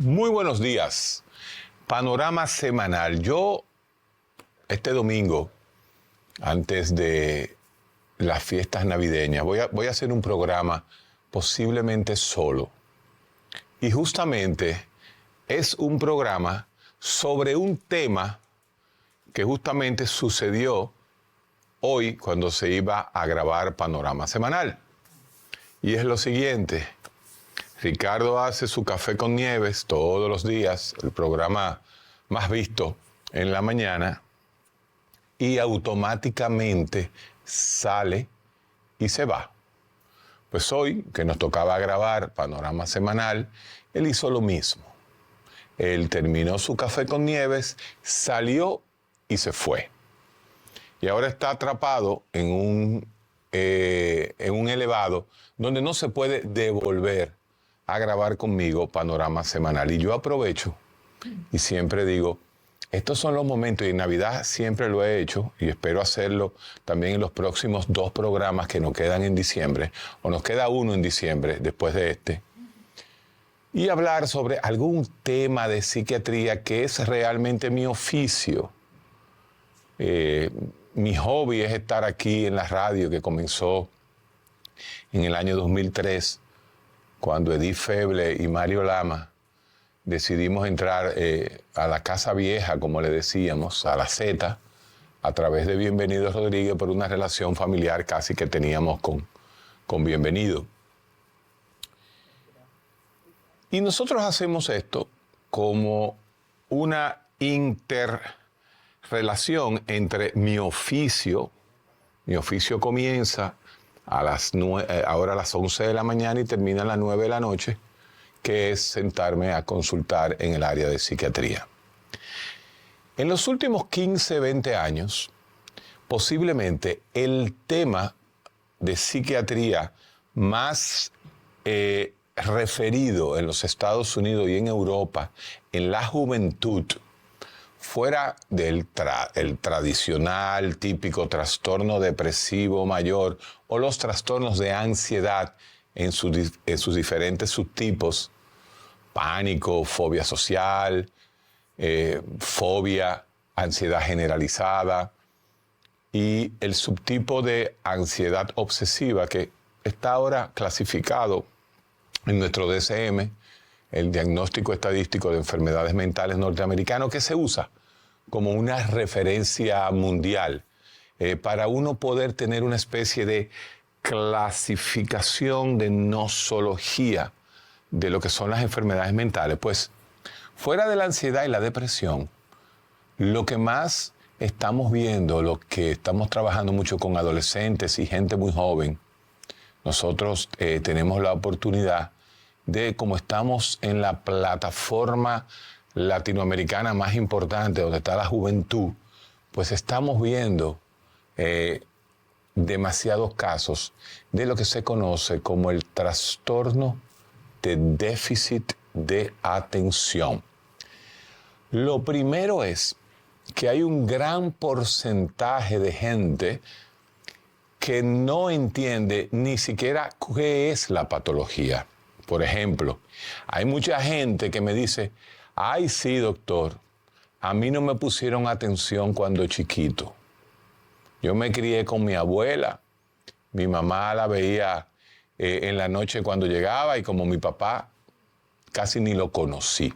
Muy buenos días. Panorama semanal. Yo, este domingo, antes de las fiestas navideñas, voy a hacer un programa posiblemente solo. Y justamente es un programa sobre un tema que justamente sucedió hoy cuando se iba a grabar Panorama semanal. Y es lo siguiente. Ricardo hace su café con Nieves todos los días, el programa más visto en la mañana, y automáticamente sale y se va. Pues hoy, que nos tocaba grabar Panorama semanal, él hizo lo mismo. Él terminó su café con Nieves, salió y se fue. Y ahora está atrapado en un elevado donde no se puede devolver a grabar conmigo Panorama semanal. Y yo aprovecho y siempre digo, estos son los momentos, y en Navidad siempre lo he hecho, y espero hacerlo también en los próximos 2 programas que nos quedan en diciembre, o nos queda uno en diciembre después de este, y hablar sobre algún tema de psiquiatría que es realmente mi oficio. Mi hobby es estar aquí en la radio, que comenzó en el año 2003, cuando Edith Feble y Mario Lama decidimos entrar a la Casa Vieja, como le decíamos, a la Z, a través de Bienvenido Rodríguez, por una relación familiar casi que teníamos con Bienvenido. Y nosotros hacemos esto como una interrelación entre mi oficio comienza ahora a las 11 de la mañana y termina a las 9 de la noche, que es sentarme a consultar en el área de psiquiatría. En los últimos 15, 20 años, posiblemente el tema de psiquiatría más referido en los Estados Unidos y en Europa, en la juventud, fuera del el tradicional, típico trastorno depresivo mayor o los trastornos de ansiedad en sus diferentes subtipos, pánico, fobia social, fobia, ansiedad generalizada y el subtipo de ansiedad obsesiva que está ahora clasificado en nuestro DSM, el Diagnóstico Estadístico de Enfermedades Mentales norteamericano, que se usa como una referencia mundial para uno poder tener una especie de clasificación de nosología de lo que son las enfermedades mentales. Pues fuera de la ansiedad y la depresión, lo que más estamos viendo, lo que estamos trabajando mucho con adolescentes y gente muy joven, nosotros tenemos la oportunidad de, como estamos en la plataforma latinoamericana más importante, donde está la juventud, pues estamos viendo demasiados casos de lo que se conoce como el trastorno de déficit de atención. Lo primero es que hay un gran porcentaje de gente que no entiende ni siquiera qué es la patología. Por ejemplo, hay mucha gente que me dice, ay, sí, doctor, a mí no me pusieron atención cuando chiquito. Yo me crié con mi abuela, mi mamá la veía en la noche cuando llegaba y como mi papá casi ni lo conocí.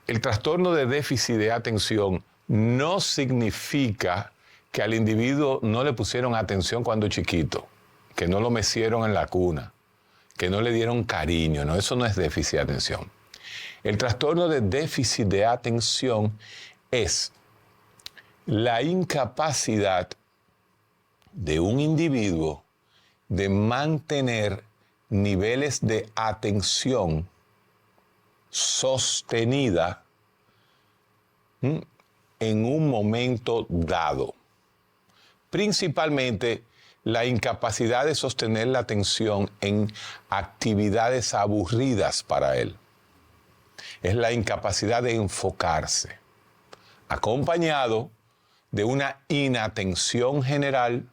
El trastorno de déficit de atención no significa que al individuo no le pusieron atención cuando chiquito, que no lo mecieron en la cuna, que no le dieron cariño, no, eso no es déficit de atención. El trastorno de déficit de atención es la incapacidad de un individuo de mantener niveles de atención sostenida en un momento dado. Principalmente la incapacidad de sostener la atención en actividades aburridas para él. Es la incapacidad de enfocarse, acompañado de una inatención general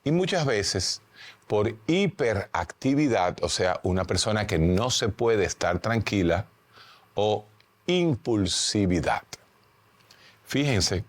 y muchas veces por hiperactividad, o sea, una persona que no se puede estar tranquila, o impulsividad. Fíjense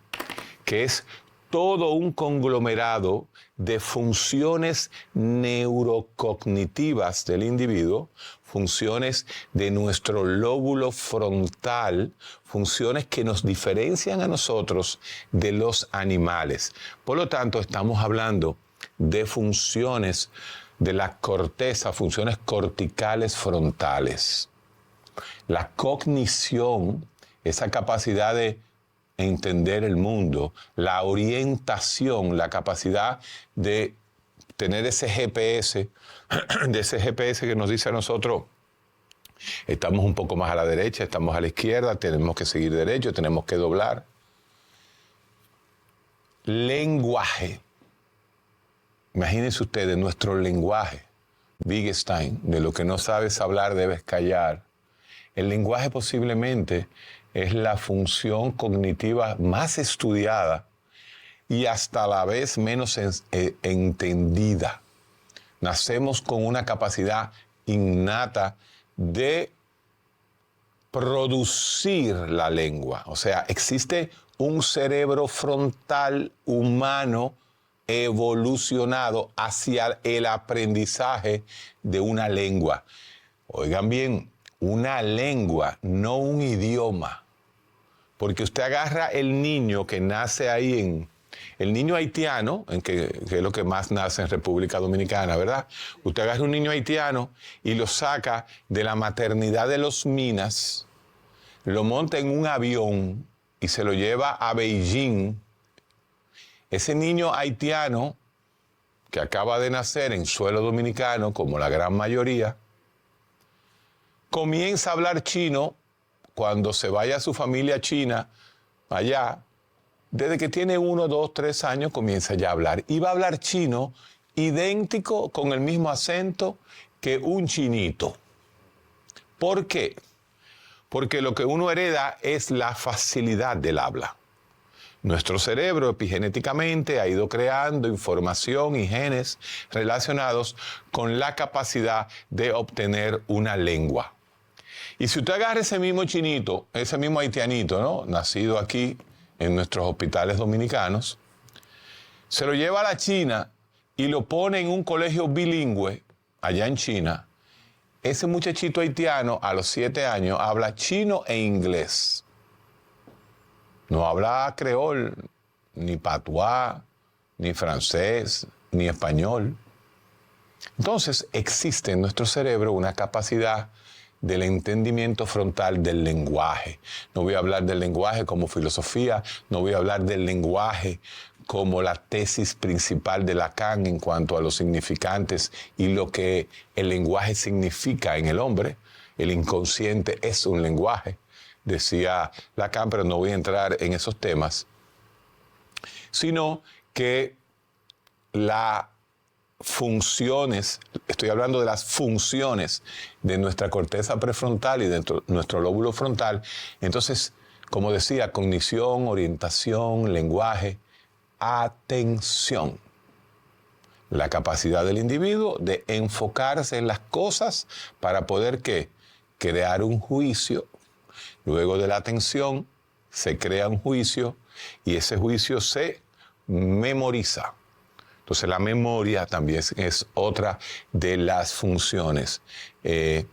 que es todo un conglomerado de funciones neurocognitivas del individuo, funciones de nuestro lóbulo frontal, funciones que nos diferencian a nosotros de los animales. Por lo tanto, estamos hablando de funciones de la corteza, funciones corticales frontales. La cognición, esa capacidad de entender el mundo, la orientación, la capacidad de tener ese GPS, de ese GPS que nos dice a nosotros, estamos un poco más a la derecha, estamos a la izquierda, tenemos que seguir derecho, tenemos que doblar. Lenguaje. Imagínense ustedes nuestro lenguaje. Wittgenstein, de lo que no sabes hablar debes callar. El lenguaje posiblemente es la función cognitiva más estudiada y hasta a la vez menos entendida. Nacemos con una capacidad innata de producir la lengua. O sea, existe un cerebro frontal humano evolucionado hacia el aprendizaje de una lengua. Oigan bien, una lengua, no un idioma. Porque usted agarra el niño que nace ahí el niño haitiano, que es lo que más nace en República Dominicana, ¿verdad? Usted agarra un niño haitiano y lo saca de la maternidad de Los Minas, lo monta en un avión y se lo lleva a Beijing. Ese niño haitiano que acaba de nacer en suelo dominicano, como la gran mayoría, comienza a hablar chino cuando se vaya a su familia china allá. Desde que tiene 1, 2, 3 años comienza ya a hablar. Y va a hablar chino idéntico, con el mismo acento que un chinito. ¿Por qué? Porque lo que uno hereda es la facilidad del habla. Nuestro cerebro epigenéticamente ha ido creando información y genes relacionados con la capacidad de obtener una lengua. Y si usted agarra ese mismo chinito, ese mismo haitianito, ¿no?, nacido aquí en nuestros hospitales dominicanos, se lo lleva a la China y lo pone en un colegio bilingüe allá en China, ese muchachito haitiano a los 7 años habla chino e inglés. No habla creol, ni patuá, ni francés, ni español. Entonces existe en nuestro cerebro una capacidad del entendimiento frontal del lenguaje. No voy a hablar del lenguaje como filosofía, no voy a hablar del lenguaje como la tesis principal de Lacan en cuanto a los significantes y lo que el lenguaje significa en el hombre. El inconsciente es un lenguaje, decía Lacan, pero no voy a entrar en esos temas, sino que las funciones, estoy hablando de las funciones de nuestra corteza prefrontal y de nuestro lóbulo frontal. Entonces, como decía, cognición, orientación, lenguaje, atención. La capacidad del individuo de enfocarse en las cosas para poder, ¿qué?, crear un juicio. Luego de la atención se crea un juicio y ese juicio se memoriza. Entonces la memoria también es otra de las funciones que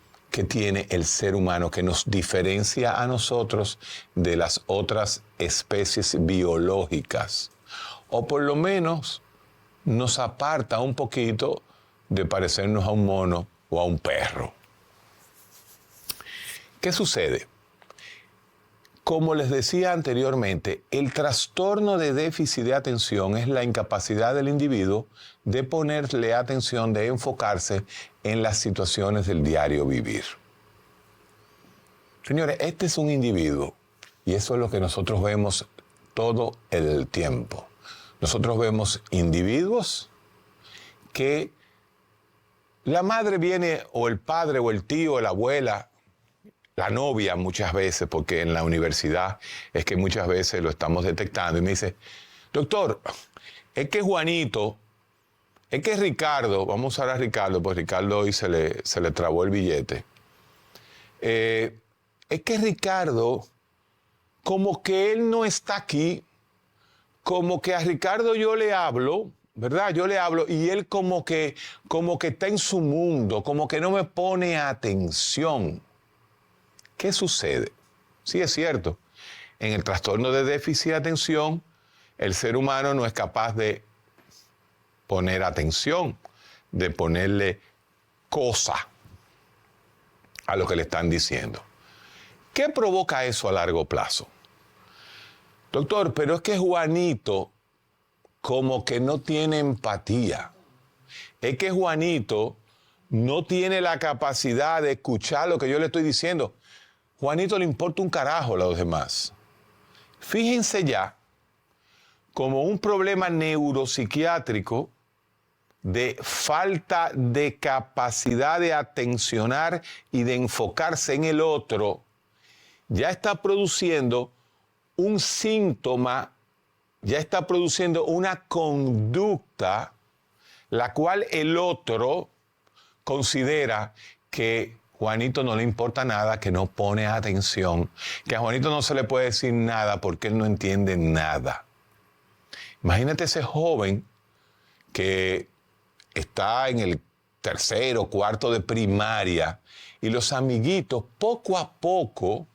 tiene el ser humano, que nos diferencia a nosotros de las otras especies biológicas. O por lo menos nos aparta un poquito de parecernos a un mono o a un perro. ¿Qué sucede? Como les decía anteriormente, el trastorno de déficit de atención es la incapacidad del individuo de ponerle atención, de enfocarse en las situaciones del diario vivir. Señores, este es un individuo y eso es lo que nosotros vemos todo el tiempo. Nosotros vemos individuos que la madre viene, o el padre, o el tío, o la abuela, la novia muchas veces, porque en la universidad es que muchas veces lo estamos detectando, y me dice: doctor, es que Juanito Es que Ricardo, vamos a usar a Ricardo, pues Ricardo hoy se le trabó el billete. Es que Ricardo, como que él no está aquí, como que a Ricardo yo le hablo, ¿verdad? Yo le hablo y él como que está en su mundo, como que no me pone atención. ¿Qué sucede? Sí, es cierto. En el trastorno de déficit de atención, el ser humano no es capaz de poner atención, de ponerle cosa a lo que le están diciendo. ¿Qué provoca eso a largo plazo? Doctor, pero es que Juanito como que no tiene empatía. Es que Juanito no tiene la capacidad de escuchar lo que yo le estoy diciendo. Juanito le importa un carajo a los demás. Fíjense ya como un problema neuropsiquiátrico de falta de capacidad de atencionar y de enfocarse en el otro, ya está produciendo un síntoma, ya está produciendo una conducta, la cual el otro considera que Juanito no le importa nada, que no pone atención, que a Juanito no se le puede decir nada porque él no entiende nada. Imagínate ese joven que está en el tercero, cuarto de primaria y los amiguitos poco a poco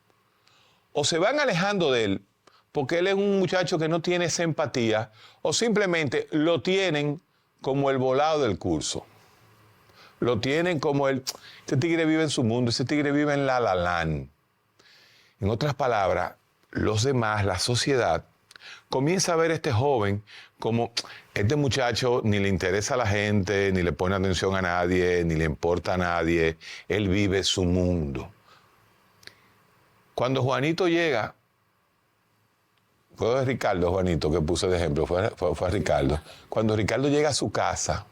o se van alejando de él porque él es un muchacho que no tiene esa empatía o simplemente lo tienen como el volado del curso. Lo tienen como ese tigre vive en su mundo, ese tigre vive en la Land. En otras palabras, los demás, la sociedad, comienza a ver a este joven como este muchacho ni le interesa a la gente, ni le pone atención a nadie, ni le importa a nadie. Él vive su mundo. Cuando Juanito llega, fue Ricardo, Juanito, que puse de ejemplo, fue Ricardo. Cuando Ricardo llega a su casa,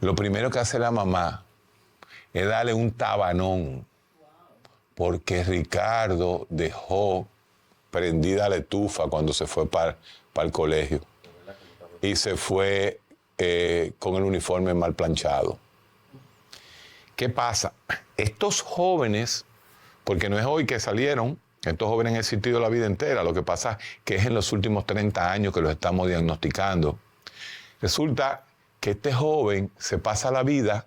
lo primero que hace la mamá es darle un tabanón, porque Ricardo dejó prendida la estufa cuando se fue para el colegio y se fue con el uniforme mal planchado. ¿Qué pasa? Estos jóvenes, porque no es hoy que salieron, estos jóvenes han existido la vida entera, lo que pasa es que es en los últimos 30 años que los estamos diagnosticando. Resulta que este joven se pasa la vida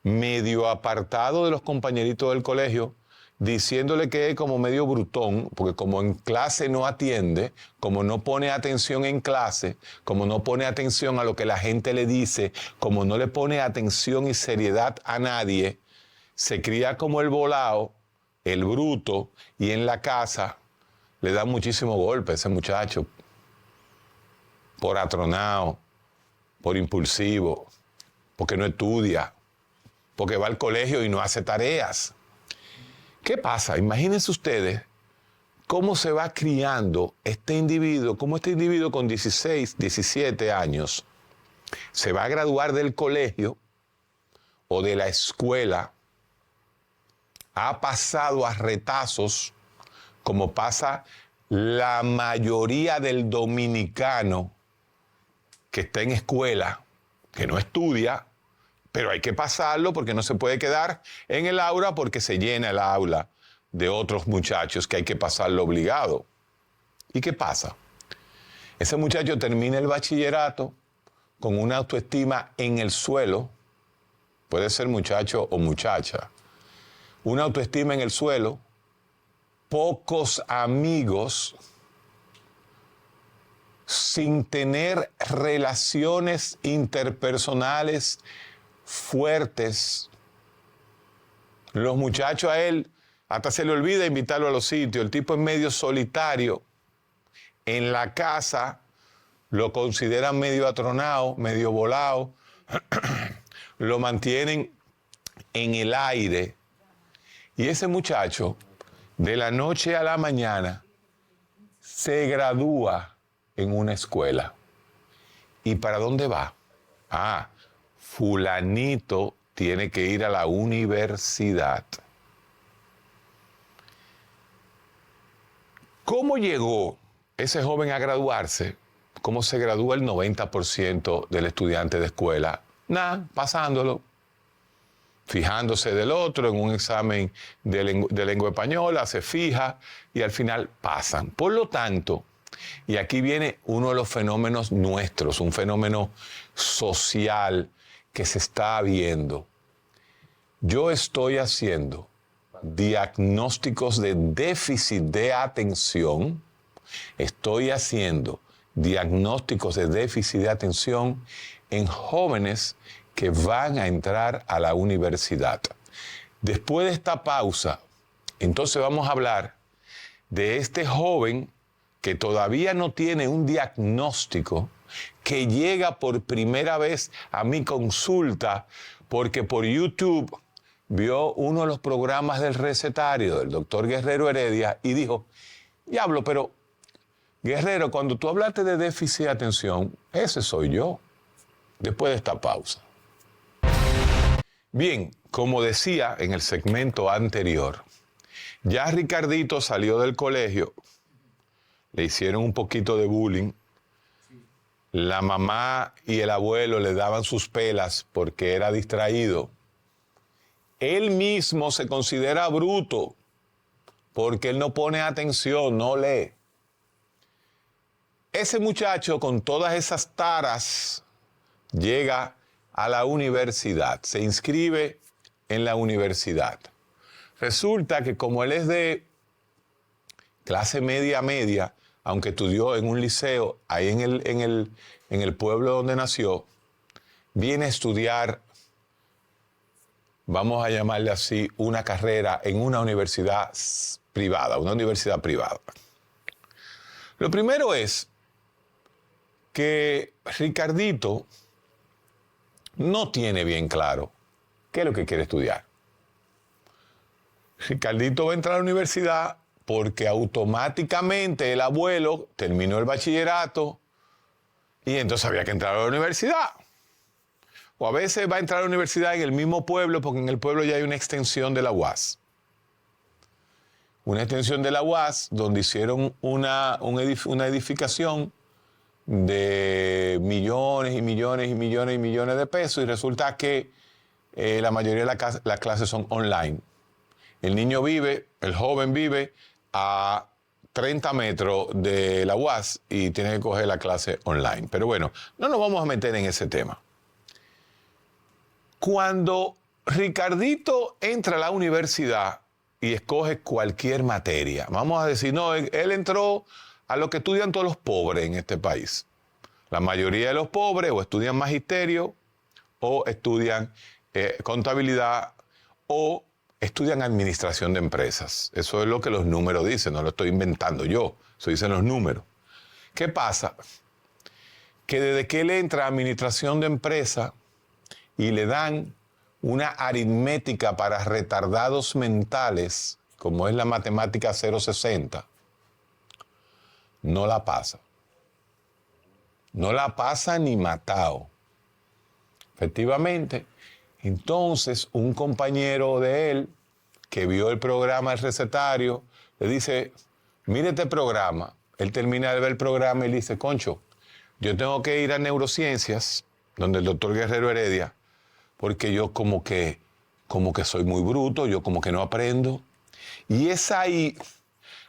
medio apartado de los compañeritos del colegio, diciéndole que es como medio brutón, porque como en clase no atiende, como no pone atención en clase, como no pone atención a lo que la gente le dice, como no le pone atención y seriedad a nadie, se cría como el volado, el bruto, y en la casa le da muchísimo golpe a ese muchacho, por atronado, por impulsivo, porque no estudia, porque va al colegio y no hace tareas. ¿Qué pasa? Imagínense ustedes cómo se va criando este individuo, cómo este individuo con 16, 17 años se va a graduar del colegio o de la escuela, ha pasado a retazos, como pasa la mayoría del dominicano que está en escuela, que no estudia, pero hay que pasarlo porque no se puede quedar en el aula porque se llena el aula de otros muchachos que hay que pasarlo obligado. ¿Y qué pasa? Ese muchacho termina el bachillerato con una autoestima en el suelo, puede ser muchacho o muchacha, una autoestima en el suelo, pocos amigos, sin tener relaciones interpersonales fuertes. Los muchachos a él hasta se le olvida invitarlo a los sitios. El tipo es medio solitario. En la casa lo consideran medio atronado, medio volado. Lo mantienen en el aire. Y ese muchacho, de la noche a la mañana, se gradúa en una escuela. ¿Y para dónde va? Fulanito tiene que ir a la universidad. ¿Cómo llegó ese joven a graduarse? ¿Cómo se gradúa el 90% del estudiante de escuela? Nada, pasándolo, fijándose del otro en un examen de lengua española, se fija y al final pasan. Por lo tanto, y aquí viene uno de los fenómenos nuestros, un fenómeno social que se está viendo. Yo estoy haciendo diagnósticos de déficit de atención, estoy haciendo diagnósticos de déficit de atención en jóvenes que van a entrar a la universidad. Después de esta pausa, entonces vamos a hablar de este joven que todavía no tiene un diagnóstico, que llega por primera vez a mi consulta porque por YouTube vio uno de los programas del recetario del doctor Guerrero Heredia y dijo, diablo, pero Guerrero, cuando tú hablaste de déficit de atención, ese soy yo, después de esta pausa. Bien, como decía en el segmento anterior, ya Ricardito salió del colegio, le hicieron un poquito de bullying, la mamá y el abuelo le daban sus pelas porque era distraído. Él mismo se considera bruto porque él no pone atención, no lee. Ese muchacho con todas esas taras llega a la universidad, se inscribe en la universidad. Resulta que como él es de clase media, aunque estudió en un liceo ahí en el pueblo donde nació, viene a estudiar, vamos a llamarle así, una carrera en una universidad privada, Lo primero es que Ricardito no tiene bien claro qué es lo que quiere estudiar. Ricardito va a entrar a la universidad porque automáticamente el abuelo terminó el bachillerato y entonces había que entrar a la universidad. O a veces va a entrar a la universidad en el mismo pueblo porque en el pueblo ya hay una extensión de la UAS. Una extensión de la UAS donde hicieron una edificación de millones y millones y millones y millones de pesos y resulta que la mayoría de las clases son online. El joven vive a 30 metros de la UAS y tiene que coger la clase online. Pero bueno, no nos vamos a meter en ese tema. Cuando Ricardito entra a la universidad y escoge cualquier materia, vamos a decir, no, él entró a lo que estudian todos los pobres en este país. La mayoría de los pobres o estudian magisterio o estudian contabilidad o estudian administración de empresas. Eso es lo que los números dicen, no lo estoy inventando yo, eso dicen los números. ¿Qué pasa? Que desde que él entra a administración de empresas y le dan una aritmética para retardados mentales, como es la matemática 060, no la pasa. No la pasa ni matado. Efectivamente, entonces un compañero de él que vio el programa El Recetario le dice, mire este programa. Él termina de ver el programa y le dice, concho, yo tengo que ir a neurociencias, donde el doctor Guerrero Heredia, porque yo como que soy muy bruto, yo como que no aprendo. Y es ahí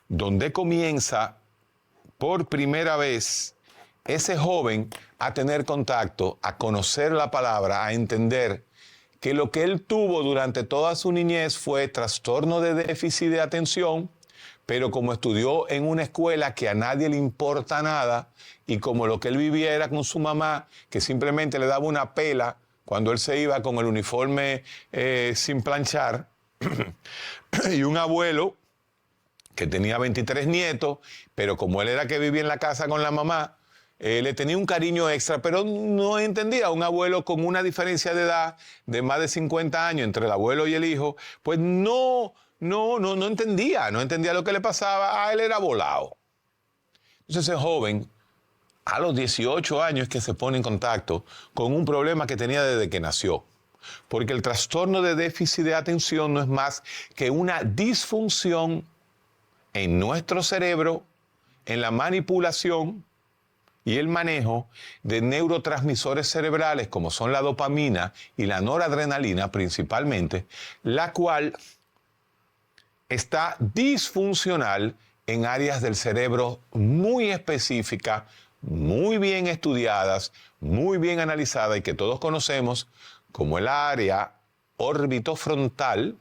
donde comienza por primera vez ese joven a tener contacto, a conocer la palabra, a entender que lo que él tuvo durante toda su niñez fue trastorno de déficit de atención, pero como estudió en una escuela que a nadie le importa nada y como lo que él vivía era con su mamá, que simplemente le daba una pela cuando él se iba con el uniforme sin planchar, y un abuelo que tenía 23 nietos, pero como él era que vivía en la casa con la mamá, le tenía un cariño extra, pero no entendía. Un abuelo con una diferencia de edad de más de 50 años entre el abuelo y el hijo, pues no entendía lo que le pasaba. A él era volado. Entonces ese joven, a los 18 años, es que se pone en contacto con un problema que tenía desde que nació. Porque el trastorno de déficit de atención no es más que una disfunción en nuestro cerebro, en la manipulación y el manejo de neurotransmisores cerebrales como son la dopamina y la noradrenalina principalmente, la cual está disfuncional en áreas del cerebro muy específicas, muy bien estudiadas, muy bien analizadas y que todos conocemos como el área orbitofrontal,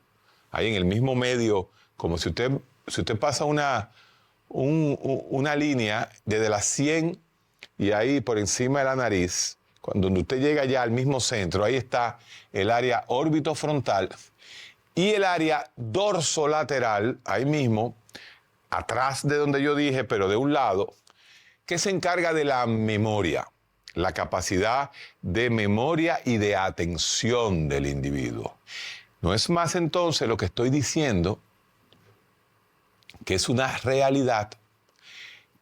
ahí en el mismo medio, como si usted pasa una línea desde la 100 y ahí por encima de la nariz, cuando usted llega ya al mismo centro, ahí está el área orbitofrontal y el área dorsolateral, ahí mismo, atrás de donde yo dije, pero de un lado, que se encarga de la memoria, la capacidad de memoria y de atención del individuo. No es más entonces lo que estoy diciendo, que es una realidad,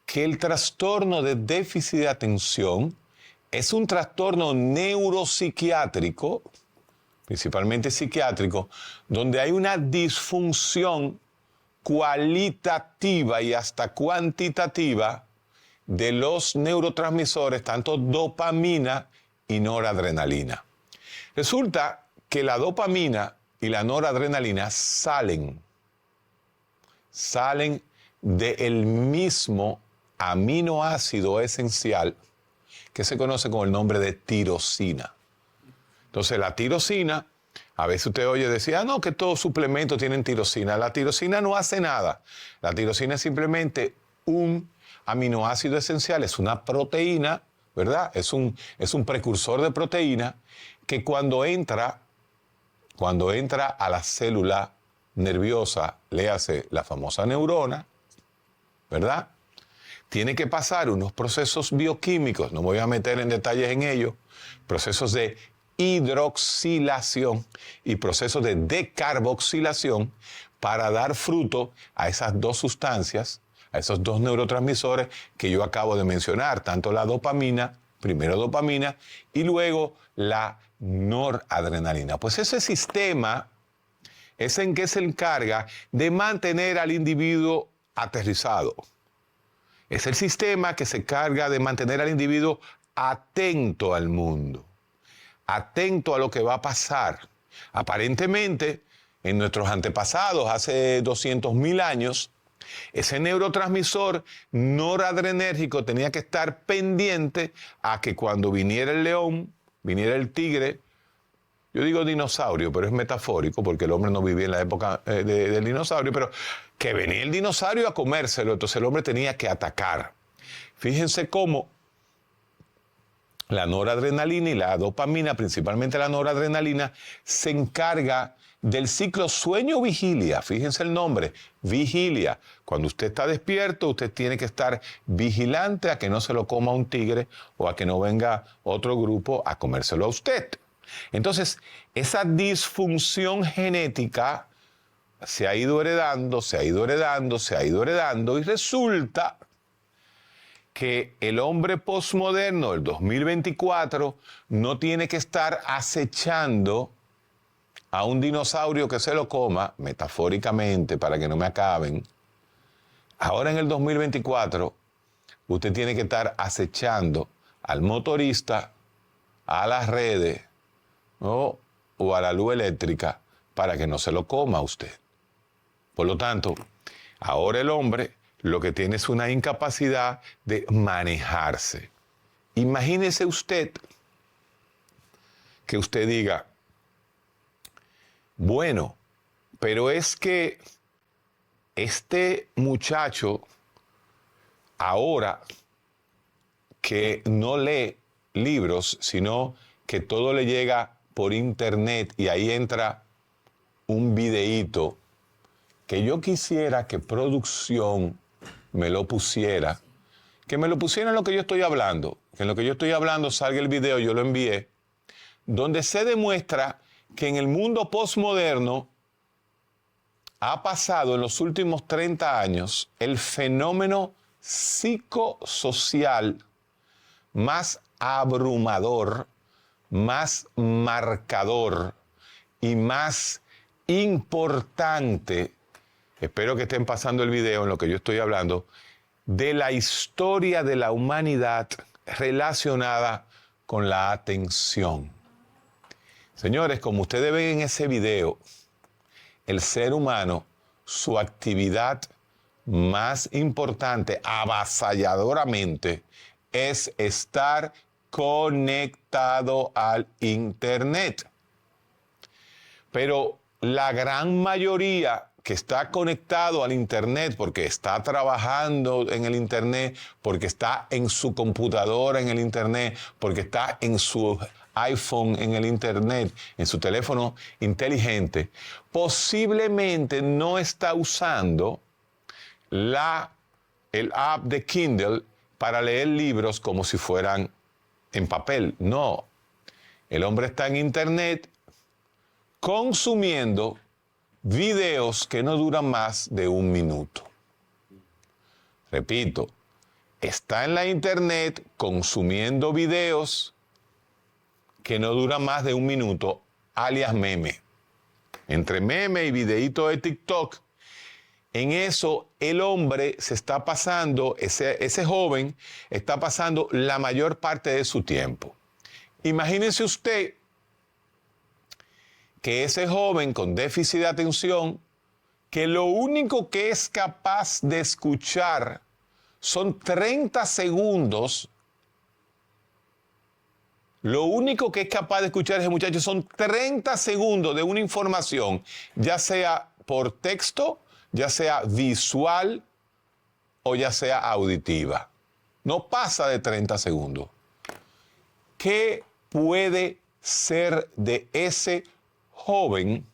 que el trastorno de déficit de atención es un trastorno neuropsiquiátrico, principalmente psiquiátrico, donde hay una disfunción cualitativa y hasta cuantitativa de los neurotransmisores, tanto dopamina y noradrenalina. Resulta que la dopamina y la noradrenalina salen del mismo aminoácido esencial que se conoce con el nombre de tirosina. Entonces la tirosina, a veces usted oye decir, no, que todos suplementos tienen tirosina. La tirosina no hace nada. La tirosina es simplemente un aminoácido esencial, es una proteína, ¿verdad? Es un precursor de proteína que cuando entra a la célula nerviosa, le hace la famosa neurona, ¿verdad? Tiene que pasar unos procesos bioquímicos, no me voy a meter en detalles en ello, procesos de hidroxilación y procesos de decarboxilación para dar fruto a esas dos sustancias, a esos dos neurotransmisores que yo acabo de mencionar, tanto la dopamina, primero dopamina y luego la noradrenalina. Pues ese sistema es en que se encarga de mantener al individuo aterrizado. Es el sistema que se encarga de mantener al individuo atento al mundo, atento a lo que va a pasar. Aparentemente, en nuestros antepasados, hace 200.000 años, ese neurotransmisor noradrenérgico tenía que estar pendiente a que cuando viniera el león, viniera el tigre, yo digo dinosaurio, pero es metafórico porque el hombre no vivía en la época del dinosaurio, pero que venía el dinosaurio a comérselo, entonces el hombre tenía que atacar. Fíjense cómo la noradrenalina y la dopamina, principalmente la noradrenalina, se encarga del ciclo sueño-vigilia. Fíjense el nombre, vigilia. Cuando usted está despierto, usted tiene que estar vigilante a que no se lo coma un tigre o a que no venga otro grupo a comérselo a usted. Entonces, esa disfunción genética se ha ido heredando y resulta que el hombre posmoderno del 2024 no tiene que estar acechando a un dinosaurio que se lo coma, metafóricamente, para que no me acaben. Ahora en el 2024, usted tiene que estar acechando al motorista, a las redes, ¿no? O a la luz eléctrica para que no se lo coma a usted. Por lo tanto, ahora el hombre lo que tiene es una incapacidad de manejarse. Imagínese usted que usted diga, bueno, pero es que este muchacho ahora que no lee libros, sino que todo le llega por internet y ahí entra un videíto que yo quisiera que producción me lo pusiera, que me lo pusiera en lo que yo estoy hablando, que en lo que yo estoy hablando salga el video, yo lo envié, donde se demuestra que en el mundo postmoderno ha pasado en los últimos 30 años el fenómeno psicosocial más abrumador, más marcador y más importante. Espero que estén pasando el video en lo que yo estoy hablando, de la historia de la humanidad relacionada con la atención. Señores, como ustedes ven en ese video, el ser humano, su actividad más importante, avasalladoramente, es estar conectado al Internet. Pero la gran mayoría que está conectado al Internet porque está trabajando en el Internet, porque está en su computadora en el Internet, porque está en su iPhone en el Internet, en su teléfono inteligente, posiblemente no está usando el app de Kindle para leer libros como si fueran en papel. No, el hombre está en Internet consumiendo videos que no duran más de 1 minuto. Repito, está en la Internet consumiendo videos que no duran más de 1 minuto, alias meme. Entre meme y videíto de TikTok, en eso el hombre se está pasando, ese joven está pasando la mayor parte de su tiempo. Imagínese usted que ese joven con déficit de atención, que lo único que es capaz de escuchar son 30 segundos, lo único que es capaz de escuchar ese muchacho son 30 segundos de una información, ya sea por texto, ya sea visual o ya sea auditiva. No pasa de 30 segundos. ¿Qué puede ser de ese joven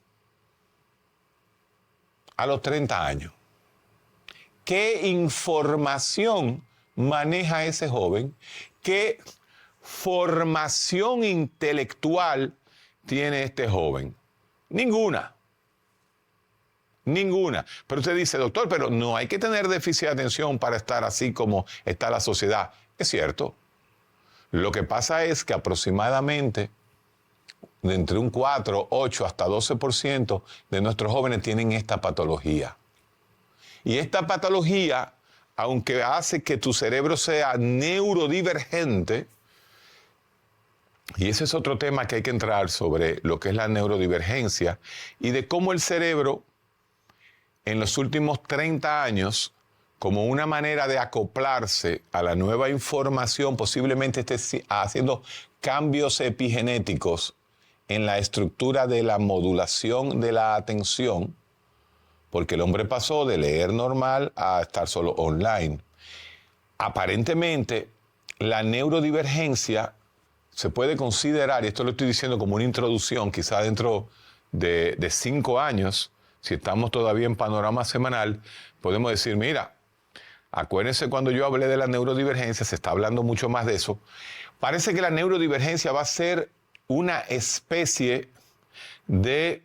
a los 30 años? ¿Qué información maneja ese joven? ¿Qué formación intelectual tiene este joven? Ninguna. Ninguna. Pero usted dice, doctor, pero no hay que tener déficit de atención para estar así como está la sociedad. Es cierto. Lo que pasa es que aproximadamente de entre un 4, 8 hasta 12% de nuestros jóvenes tienen esta patología. Y esta patología, aunque hace que tu cerebro sea neurodivergente, y ese es otro tema que hay que entrar sobre lo que es la neurodivergencia y de cómo el cerebro en los últimos 30 años, como una manera de acoplarse a la nueva información, posiblemente esté haciendo cambios epigenéticos en la estructura de la modulación de la atención, porque el hombre pasó de leer normal a estar solo online. Aparentemente, la neurodivergencia se puede considerar, y esto lo estoy diciendo como una introducción, quizá dentro de 5 años, si estamos todavía en Panorama Semanal, podemos decir, mira, acuérdense cuando yo hablé de la neurodivergencia, se está hablando mucho más de eso. Parece que la neurodivergencia va a ser una especie de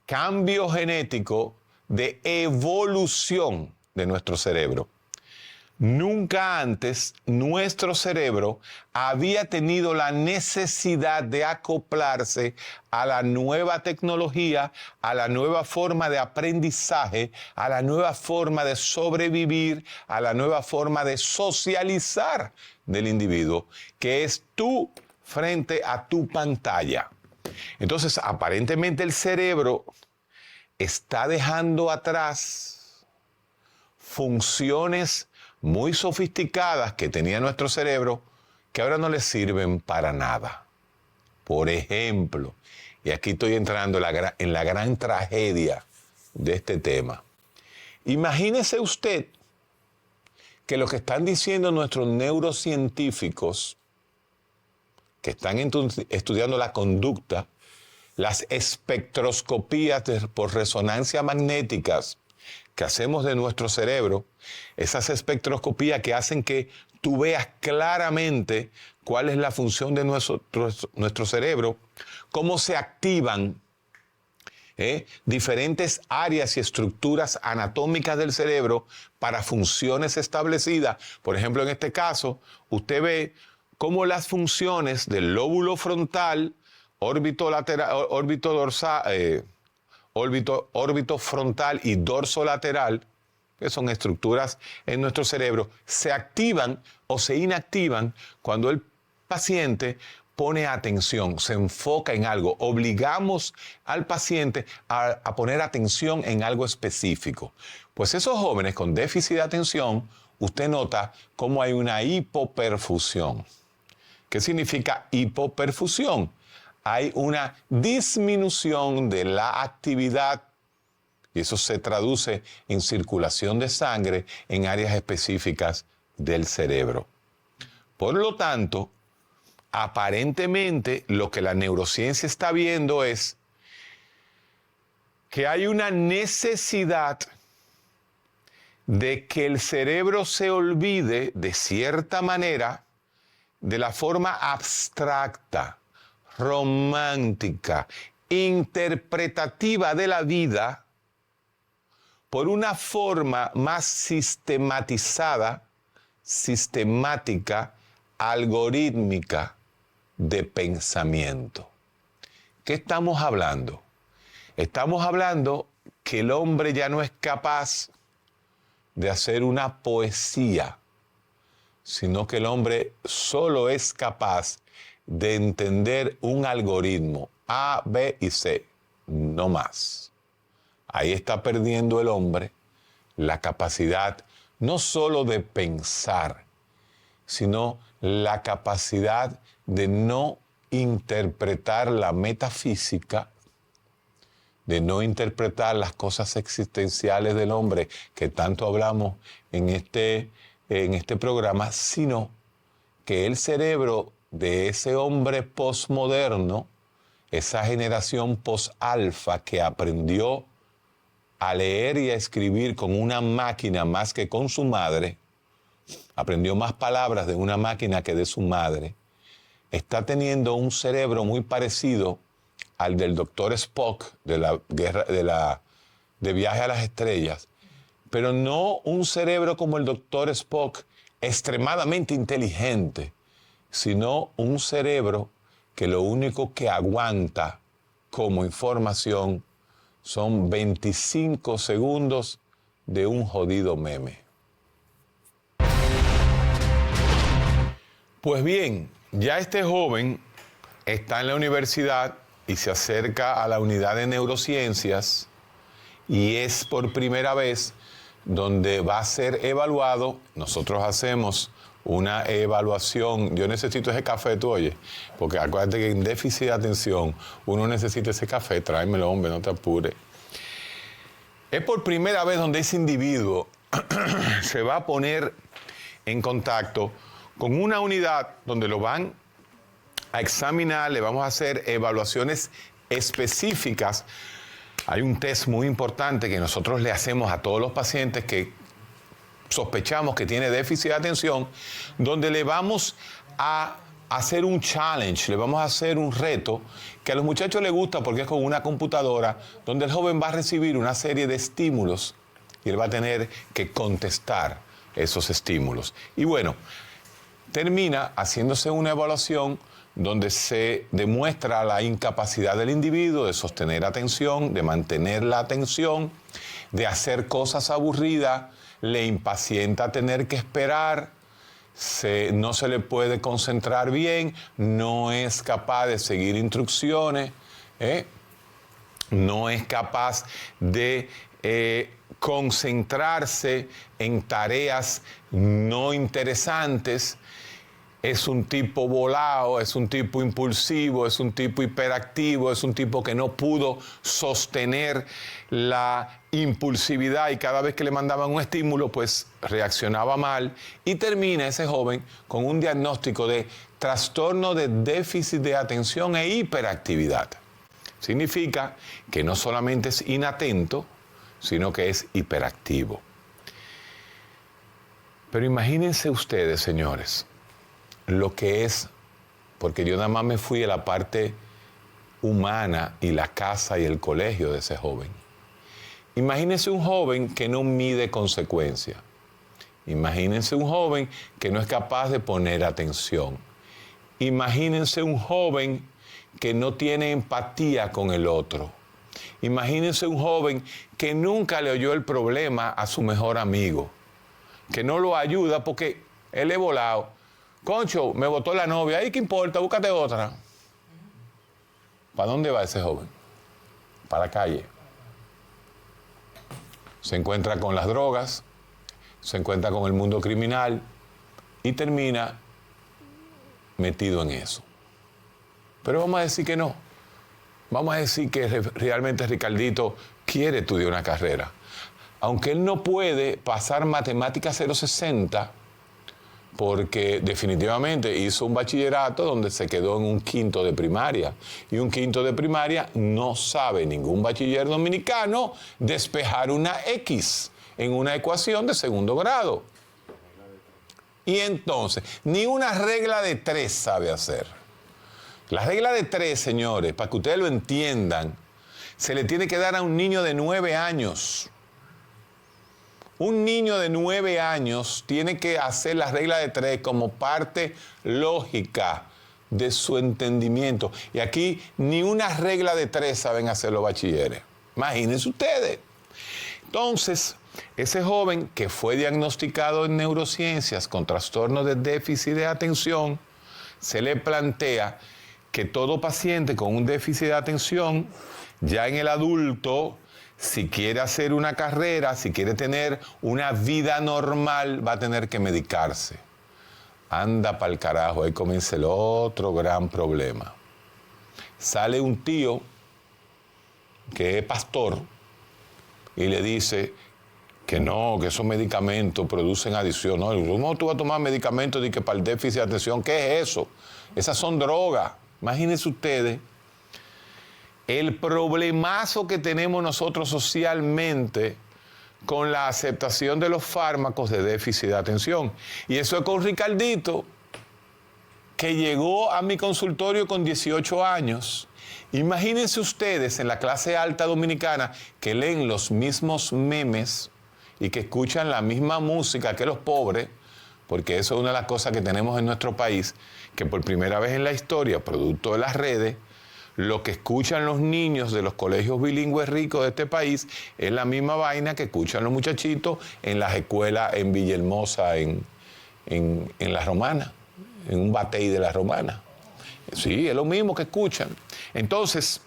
cambio genético, de evolución de nuestro cerebro. Nunca antes nuestro cerebro había tenido la necesidad de acoplarse a la nueva tecnología, a la nueva forma de aprendizaje, a la nueva forma de sobrevivir, a la nueva forma de socializar del individuo, que es tú frente a tu pantalla. Entonces, aparentemente el cerebro está dejando atrás funciones muy sofisticadas que tenía nuestro cerebro que ahora no le sirven para nada. Por ejemplo, y aquí estoy entrando en la gran tragedia de este tema. Imagínese usted que lo que están diciendo nuestros neurocientíficos que están estudiando la conducta, las espectroscopías por resonancia magnéticas que hacemos de nuestro cerebro, esas espectroscopías que hacen que tú veas claramente cuál es la función de nuestro cerebro, cómo se activan diferentes áreas y estructuras anatómicas del cerebro para funciones establecidas. Por ejemplo, en este caso, usted ve cómo las funciones del lóbulo frontal, órbito lateral, órbito frontal y dorso lateral que son estructuras en nuestro cerebro, se activan o se inactivan cuando el paciente pone atención, se enfoca en algo. Obligamos al paciente a poner atención en algo específico. Pues esos jóvenes con déficit de atención, usted nota cómo hay una hipoperfusión. ¿Qué significa hipoperfusión? Hay una disminución de la actividad y eso se traduce en circulación de sangre en áreas específicas del cerebro. Por lo tanto, aparentemente lo que la neurociencia está viendo es que hay una necesidad de que el cerebro se olvide de cierta manera de la forma abstracta, romántica, interpretativa de la vida por una forma más sistematizada, sistemática, algorítmica de pensamiento. ¿Qué estamos hablando? Estamos hablando que el hombre ya no es capaz de hacer una poesía, sino que el hombre solo es capaz de entender un algoritmo, A, B y C, no más. Ahí está perdiendo el hombre la capacidad no solo de pensar, sino la capacidad de no interpretar la metafísica, de no interpretar las cosas existenciales del hombre que tanto hablamos en este programa, sino que el cerebro de ese hombre posmoderno, esa generación post-alfa que aprendió a leer y a escribir con una máquina más que con su madre, aprendió más palabras de una máquina que de su madre, está teniendo un cerebro muy parecido al del doctor Spock de Viaje a las Estrellas, pero no un cerebro como el doctor Spock, extremadamente inteligente, sino un cerebro que lo único que aguanta como información son 25 segundos de un jodido meme. Pues bien, ya este joven está en la universidad y se acerca a la unidad de neurociencias y es por primera vez donde va a ser evaluado. Nosotros hacemos una evaluación. Yo necesito ese café, tú oyes, porque acuérdate que en déficit de atención uno necesita ese café. Tráemelo, hombre, no te apures. Es por primera vez donde ese individuo se va a poner en contacto con una unidad donde lo van a examinar, le vamos a hacer evaluaciones específicas. Hay un test muy importante que nosotros le hacemos a todos los pacientes que sospechamos que tiene déficit de atención, donde le vamos a hacer un challenge, le vamos a hacer un reto que a los muchachos les gusta porque es con una computadora donde el joven va a recibir una serie de estímulos y él va a tener que contestar esos estímulos. Y bueno, termina haciéndose una evaluación donde se demuestra la incapacidad del individuo de sostener atención, de mantener la atención, de hacer cosas aburridas, le impacienta tener que esperar, no se le puede concentrar bien, no es capaz de seguir instrucciones, no es capaz de concentrarse en tareas no interesantes. Es un tipo volado, es un tipo impulsivo, es un tipo hiperactivo, es un tipo que no pudo sostener la impulsividad y cada vez que le mandaban un estímulo, pues reaccionaba mal y termina ese joven con un diagnóstico de trastorno de déficit de atención e hiperactividad. Significa que no solamente es inatento, sino que es hiperactivo. Pero imagínense ustedes, señores, lo que es, porque yo nada más me fui a la parte humana y la casa y el colegio de ese joven. Imagínense un joven que no mide consecuencias. Imagínense un joven que no es capaz de poner atención. Imagínense un joven que no tiene empatía con el otro. Imagínense un joven que nunca le oyó el problema a su mejor amigo, que no lo ayuda porque él es volado. Concho, me botó la novia, ¿y qué importa? Búscate otra. ¿Para dónde va ese joven? Para la calle. Se encuentra con las drogas, se encuentra con el mundo criminal y termina metido en eso. Pero vamos a decir que no. Vamos a decir que realmente Ricardito quiere estudiar una carrera. Aunque él no puede pasar matemáticas 060, porque definitivamente hizo un bachillerato donde se quedó en un quinto de primaria. Y un quinto de primaria no sabe ningún bachiller dominicano despejar una X en una ecuación de segundo grado. Y entonces, ni una regla de 3 sabe hacer. La regla de 3, señores, para que ustedes lo entiendan, se le tiene que dar a un niño de 9 años. Un niño de 9 años tiene que hacer la regla de 3 como parte lógica de su entendimiento. Y aquí ni una regla de 3 saben hacer los bachilleres. Imagínense ustedes. Entonces, ese joven que fue diagnosticado en neurociencias con trastorno de déficit de atención, se le plantea que todo paciente con un déficit de atención, ya en el adulto, si quiere hacer una carrera, si quiere tener una vida normal, va a tener que medicarse. Anda pa'l carajo, ahí comienza el otro gran problema. Sale un tío que es pastor y le dice que no, que esos medicamentos producen adicción. No, ¿cómo tú vas a tomar medicamentos de que para el déficit de atención? ¿Qué es eso? Esas son drogas. Imagínense ustedes el problemazo que tenemos nosotros socialmente con la aceptación de los fármacos de déficit de atención. Y eso es con Ricardito, que llegó a mi consultorio con 18 años. Imagínense ustedes en la clase alta dominicana que leen los mismos memes y que escuchan la misma música que los pobres, porque eso es una de las cosas que tenemos en nuestro país, que por primera vez en la historia, producto de las redes, lo que escuchan los niños de los colegios bilingües ricos de este país es la misma vaina que escuchan los muchachitos en las escuelas en Villahermosa, en La Romana, en un batey de La Romana. Sí, es lo mismo que escuchan. Entonces,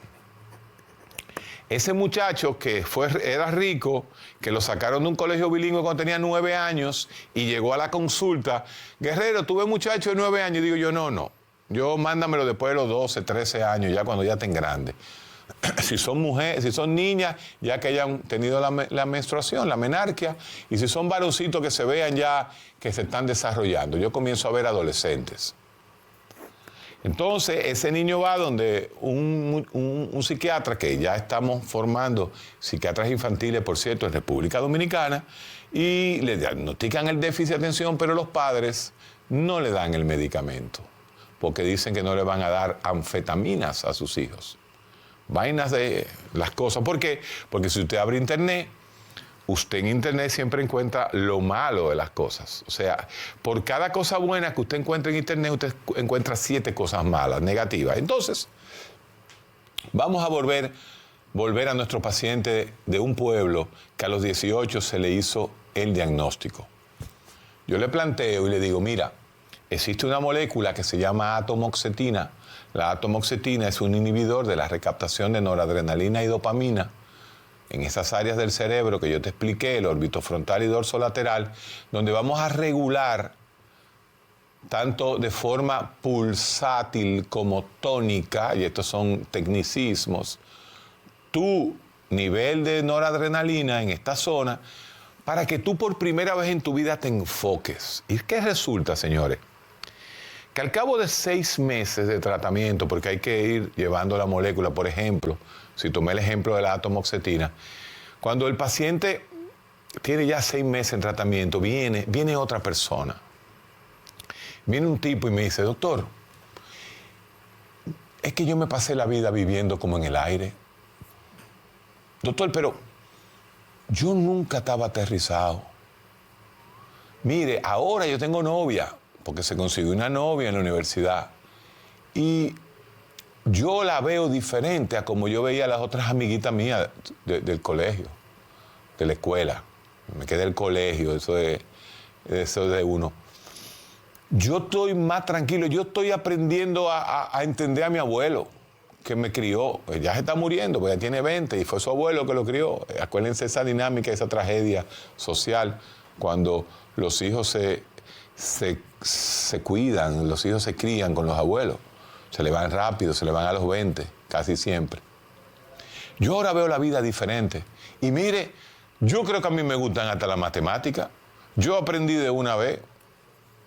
ese muchacho que era rico, que lo sacaron de un colegio bilingüe cuando tenía 9 años y llegó a la consulta, Guerrero, tuve muchacho de 9 años, y digo yo, no. Yo mándamelo después de los 12, 13 años, ya cuando ya estén grandes. Si son mujeres, si son niñas, ya que hayan tenido la menstruación, la menarquia, y si son varoncitos que se vean ya que se están desarrollando. Yo comienzo a ver adolescentes. Entonces, ese niño va donde un psiquiatra, que ya estamos formando psiquiatras infantiles, por cierto, en República Dominicana, y le diagnostican el déficit de atención, pero los padres no le dan el medicamento, porque dicen que no le van a dar anfetaminas a sus hijos. Vainas de las cosas. ¿Por qué? Porque si usted abre internet, usted en internet siempre encuentra lo malo de las cosas. O sea, por cada cosa buena que usted encuentra en internet, usted encuentra 7 cosas malas, negativas. Entonces, vamos a volver a nuestro paciente de un pueblo que a los 18 se le hizo el diagnóstico. Yo le planteo y le digo, mira, existe una molécula que se llama atomoxetina. La atomoxetina es un inhibidor de la recaptación de noradrenalina y dopamina en esas áreas del cerebro que yo te expliqué, el orbitofrontal y dorsolateral, donde vamos a regular tanto de forma pulsátil como tónica, y estos son tecnicismos, tu nivel de noradrenalina en esta zona, para que tú por primera vez en tu vida te enfoques. ¿Y qué resulta, señores? Que al cabo de 6 meses de tratamiento, porque hay que ir llevando la molécula, por ejemplo, si tomé el ejemplo de la atomoxetina, cuando el paciente tiene ya 6 meses en tratamiento, viene otra persona. Viene un tipo y me dice, doctor, es que yo me pasé la vida viviendo como en el aire. Doctor, pero yo nunca estaba aterrizado. Mire, ahora yo tengo novia, porque se consiguió una novia en la universidad. Y yo la veo diferente a como yo veía a las otras amiguitas mías del colegio, de la escuela. Me quedé el colegio, eso de uno. Yo estoy más tranquilo, yo estoy aprendiendo a entender a mi abuelo, que me crió. Pues ya se está muriendo, pues ya tiene 20 y fue su abuelo que lo crió. Acuérdense esa dinámica, esa tragedia social, cuando los hijos se cuidan, los hijos se crían con los abuelos. Se le van rápido, se le van a los 20, casi siempre. Yo ahora veo la vida diferente. Y mire, yo creo que a mí me gustan hasta las matemáticas. Yo aprendí de una vez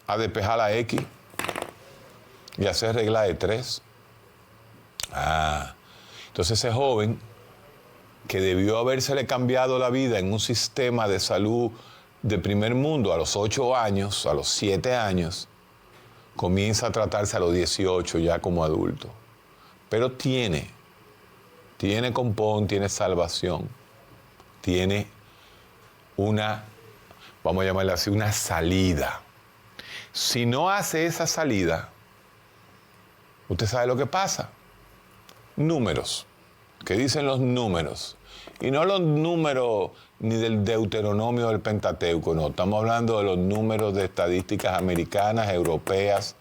a despejar la X y hacer regla de 3. Entonces ese joven que debió habérsele cambiado la vida en un sistema de salud de primer mundo a los 8 años, a los 7 años, comienza a tratarse a los 18 ya como adulto. Pero tiene compón, tiene salvación, tiene una, vamos a llamarla así, una salida. Si no hace esa salida, usted sabe lo que pasa. Números. ¿Qué dicen los números? Y no los números ni del Deuteronomio del Pentateuco, no. Estamos hablando de los números de estadísticas americanas, europeas,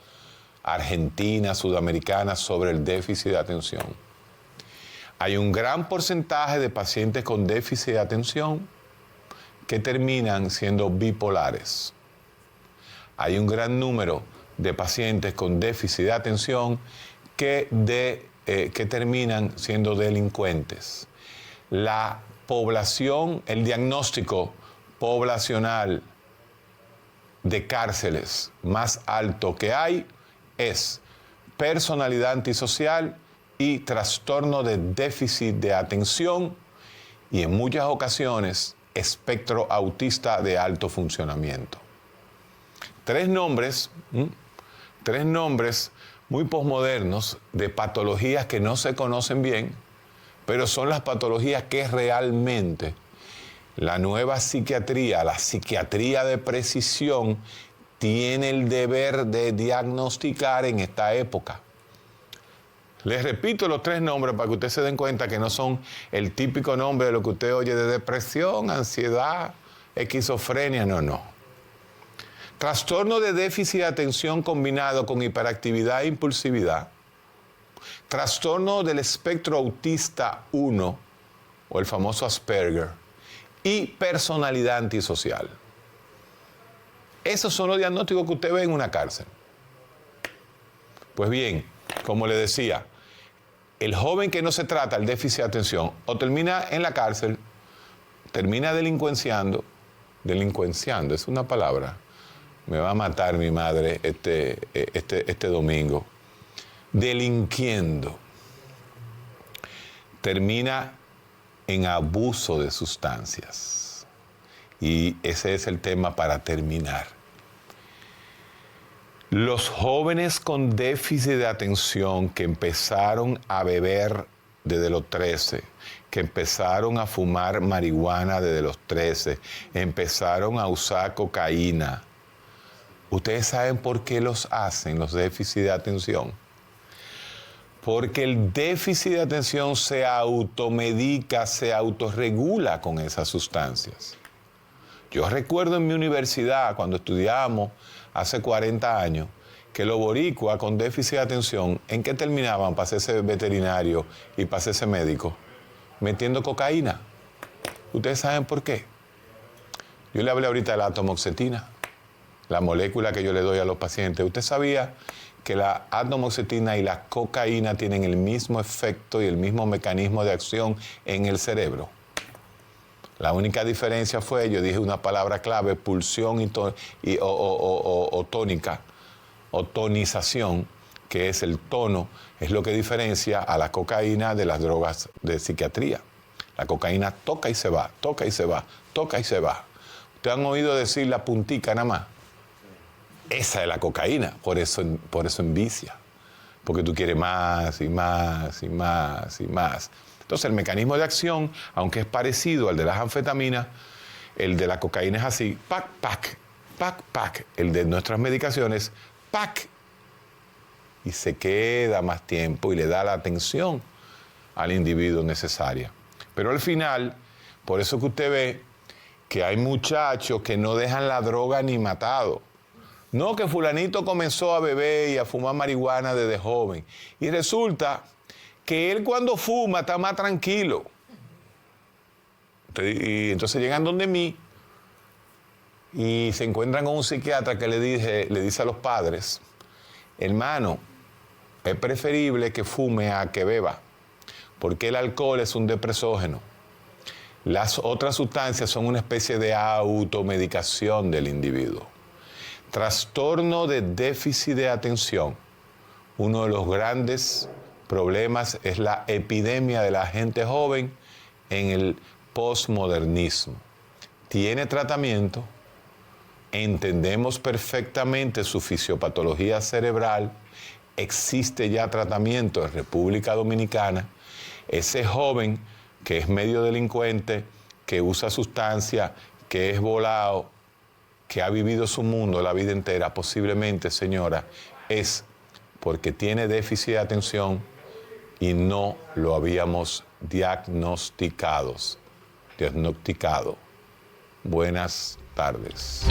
argentinas, sudamericanas sobre el déficit de atención. Hay un gran porcentaje de pacientes con déficit de atención que terminan siendo bipolares. Hay un gran número de pacientes con déficit de atención que terminan siendo delincuentes. La población, el diagnóstico poblacional de cárceles más alto que hay es personalidad antisocial y trastorno de déficit de atención y en muchas ocasiones espectro autista de alto funcionamiento. Tres nombres muy posmodernos de patologías que no se conocen bien, pero son las patologías que realmente la nueva psiquiatría, la psiquiatría de precisión, tiene el deber de diagnosticar en esta época. Les repito los tres nombres para que ustedes se den cuenta que no son el típico nombre de lo que usted oye de depresión, ansiedad, esquizofrenia, no. Trastorno de déficit de atención combinado con hiperactividad e impulsividad. Trastorno del espectro autista 1, o el famoso Asperger. Y personalidad antisocial. Esos son los diagnósticos que usted ve en una cárcel. Pues bien, como le decía, el joven que no se trata el déficit de atención o termina en la cárcel, termina delincuenciando, es una palabra, me va a matar mi madre este domingo, delinquiendo, termina en abuso de sustancias. Y ese es el tema para terminar. Los jóvenes con déficit de atención que empezaron a beber desde los 13, que empezaron a fumar marihuana desde los 13, empezaron a usar cocaína. ¿Ustedes saben por qué los hacen los déficits de atención? Porque el déficit de atención se automedica, se autorregula con esas sustancias. Yo recuerdo en mi universidad, cuando estudiábamos hace 40 años, que los boricuas con déficit de atención, ¿en qué terminaban para hacerse veterinario y para hacerse médico? Metiendo cocaína. ¿Ustedes saben por qué? Yo le hablé ahorita de la atomoxetina, la molécula que yo le doy a los pacientes. ¿Usted sabía que la atomoxetina y la cocaína tienen el mismo efecto y el mismo mecanismo de acción en el cerebro? La única diferencia fue, yo dije una palabra clave, pulsión o tónica, o tonización, que es el tono, es lo que diferencia a la cocaína de las drogas de psiquiatría. La cocaína toca y se va, toca y se va, toca y se va. ¿Ustedes han oído decir la puntica nada más? Esa es la cocaína, por eso envicia. Porque tú quieres más y más y más y más. Entonces el mecanismo de acción, aunque es parecido al de las anfetaminas, el de la cocaína es así, pac, pac, pac, pac. El de nuestras medicaciones, pac, y se queda más tiempo y le da la atención al individuo necesaria. Pero al final, por eso que usted ve que hay muchachos que no dejan la droga ni matado. No, que fulanito comenzó a beber y a fumar marihuana desde joven. Y resulta que él cuando fuma está más tranquilo. Y entonces llegan donde mí y se encuentran con un psiquiatra que le dice a los padres, hermano, es preferible que fume a que beba, porque el alcohol es un depresógeno. Las otras sustancias son una especie de automedicación del individuo. Trastorno de déficit de atención. Uno de los grandes problemas es la epidemia de la gente joven en el posmodernismo. Tiene tratamiento, entendemos perfectamente su fisiopatología cerebral, existe ya tratamiento en República Dominicana. Ese joven que es medio delincuente, que usa sustancia, que es volado, que ha vivido su mundo la vida entera, posiblemente, señora, es porque tiene déficit de atención y no lo habíamos diagnosticado. Buenas tardes.